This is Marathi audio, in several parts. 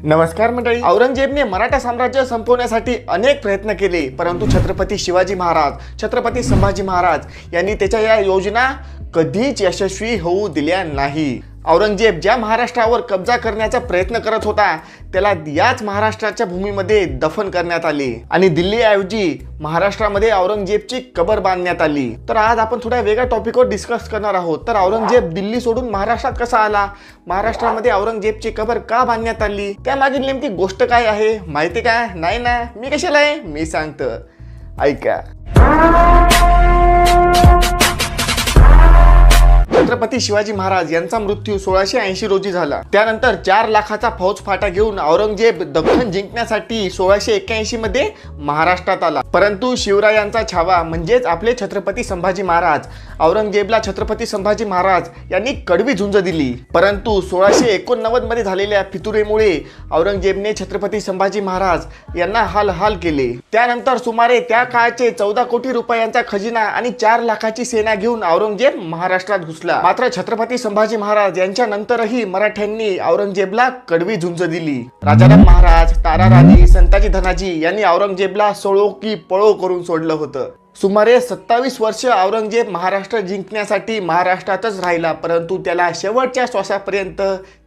नमस्कार मंडळी. औरंगजेबने मराठा साम्राज्य संपवण्यासाठी अनेक प्रयत्न केले, परंतु छत्रपती शिवाजी महाराज, छत्रपती संभाजी महाराज यांनी त्याच्या या योजना कधीच यशस्वी होऊ दिल्या नाही. औरंगजेब ज्या महाराष्ट्रावर कब्जा करण्याचा प्रयत्न करत होता त्याला याच महाराष्ट्राच्या भूमीमध्ये दफन करण्यात आले आणि दिल्लीऐवजी महाराष्ट्रामध्ये औरंगजेबची कबर बांधण्यात आली. तर आज आपण थोड्या वेगळ्या टॉपिकवर डिस्कस करणार आहोत. तर औरंगजेब दिल्ली सोडून महाराष्ट्रात कसा आला, महाराष्ट्रामध्ये औरंगजेबची कबर का बांधण्यात आली, त्यामागील नेमकी गोष्ट काय आहे माहिती का? नाही ना, मी कशाला आहे, मी सांगतो, ऐका. छत्रपती शिवाजी महाराज यांचा मृत्यू 1680 रोजी झाला. त्यानंतर 4 लाखाचा फौजफाटा घेऊन औरंगजेब दख्खन जिंकण्यासाठी 1681 मध्ये महाराष्ट्रात आला. परंतु शिवरायांचा छावा म्हणजेच आपले छत्रपती संभाजी महाराज, औरंगजेबला छत्रपती संभाजी महाराज यांनी कडवी झुंज दिली. परंतु 1689 मध्ये झालेल्या फितुरीमुळे औरंगजेबने छत्रपती संभाजी महाराज यांना हाल केले. त्यानंतर सुमारे त्या काळचे 14 कोटी रुपयांचा खजिना आणि 4 लाखाची सेना घेऊन औरंगजेब महाराष्ट्रात घुसला. मात्र छत्रपती संभाजी महाराज यांच्या नंतरही मराठ्यांनी औरंगजेबला कडवी झुंज दिली. राजाराम महाराज, ताराराणी, संताजी धनाजी यांनी औरंगजेबला सोडो की पळो करून सोडलं होतं. सुमारे 27 वर्ष औरंगजेब महाराष्ट्र जिंकण्यासाठी महाराष्ट्रातच राहिला, परंतु त्याला शेवटच्या श्वासापर्यंत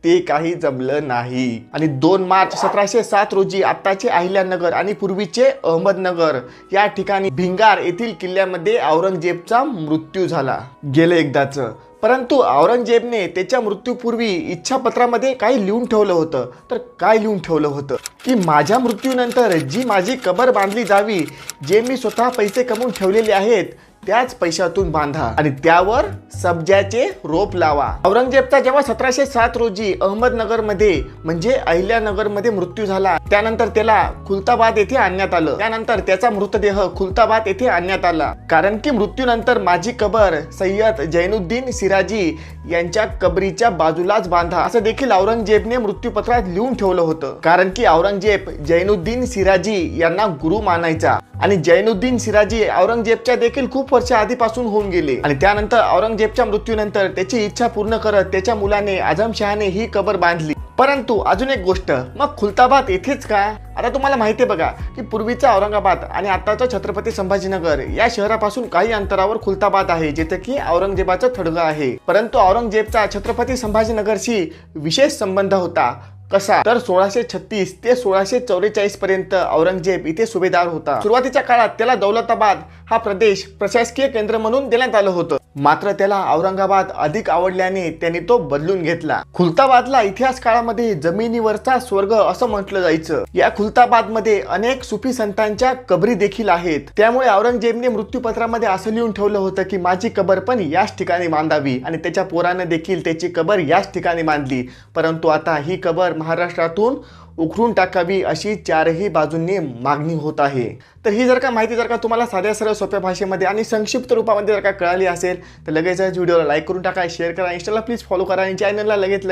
ते काही जमलं नाही. आणि 2 मार्च 1707 रोजी आत्ताचे अहिल्यानगर आणि पूर्वीचे अहमदनगर या ठिकाणी भिंगार येथील किल्ल्यामध्ये औरंगजेबचा मृत्यू झाला. गेले एकदाच. परंतु औरंगजेबने त्याच्या मृत्यूपूर्वी इच्छापत्रामध्ये काही लिहून ठेवलं होतं. तर काय लिहून ठेवलं होतं की माझ्या मृत्यूनंतर जी माझी कबर बांधली जावी, जे मी स्वतः पैसे कमवून ठेवलेले आहेत त्याच पैशातून बांधा आणि त्यावर सब्जाचे रोप लावा. औरंगजेबचा जेव्हा 1707 रोजी अहमदनगरमध्ये म्हणजे अहिल्यानगरमध्ये मृत्यू झाला, त्यानंतर त्याला खुलताबाद येथे आणण्यात आलं. त्यानंतर त्याचा मृतदेह खुलताबाद येथे आणण्यात आला, कारण की मृत्यूनंतर माझी कबर सय्यद जैनुद्दीन सिराजी यांच्या कबरीच्या बाजूलाच बांधा असं देखील औरंगजेबने मृत्यूपत्रात लिहून ठेवलं होतं. कारण की औरंगजेब जैनुद्दीन सिराजी यांना गुरु मानायचा आणि जैनुद्दीन सिराजी औरंगजेबच्या देखील खूप वर्ष आधीपासून होऊन गेले. आणि त्यानंतर औरंगजेबच्या मृत्यूनंतर त्याची इच्छा पूर्ण करत त्याच्या मुलाने आझमशहाने ही कबर बांधली. परंतु अजून एक गोष्ट, मग खुलताबाद येथेच का? आता तुम्हाला माहिती आहे बघा की पूर्वीचा औरंगाबाद आणि आताचा छत्रपती संभाजीनगर या शहरापासून काही अंतरावर खुलताबाद आहे, जिथे की औरंगजेबाचं थडगं आहे. परंतु औरंगजेबचा छत्रपती संभाजीनगरशी विशेष संबंध होता. कसा? तर 1636 ते 1644 पर्यंत औरंगजेब इथे सुभेदार होता. सुरुवातीच्या काळात त्याला दौलताबाद हा प्रदेश प्रशासकीय केंद्र म्हणून देण्यात आलं होतं. मात्र त्याला औरंगाबाद अधिक आवडल्याने त्यांनी तो बदलून घेतला. खुलताबादला इतिहास काळामध्ये जमिनीवरचा स्वर्ग असं म्हटलं जायचं. या खुलताबादमध्ये अनेक सुफी संतांच्या कबरी देखील आहेत. त्यामुळे औरंगजेबने मृत्यूपत्रामध्ये असं लिहून ठेवलं होतं की माझी कबर पण याच ठिकाणी बांधावी आणि त्याच्या पोरानं देखील त्याची कबर याच ठिकाणी बांधली. परंतु आता ही कबर महाराष्ट्रातून उखडून टाकावी अशी 4ही बाजूंनी मागणी होत आहे. तर ही जर का माहिती जर का तुम्हाला साध्या सरळ सोप्या भाषेमध्ये आणि संक्षिप्त रूपामध्ये जर का कळाली असेल तर लगेच व्हिडिओला लाईक करून टाका, शेअर करा, इंस्टाला प्लीज फॉलो करा आणि चॅनलला लगेच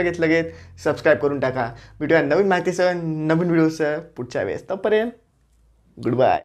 सबस्क्राईब करून टाका. भेटूया नवीन माहितीसह, नवीन व्हिडिओसह पुढच्या वेळेस. तोपर्यंत गुड बाय.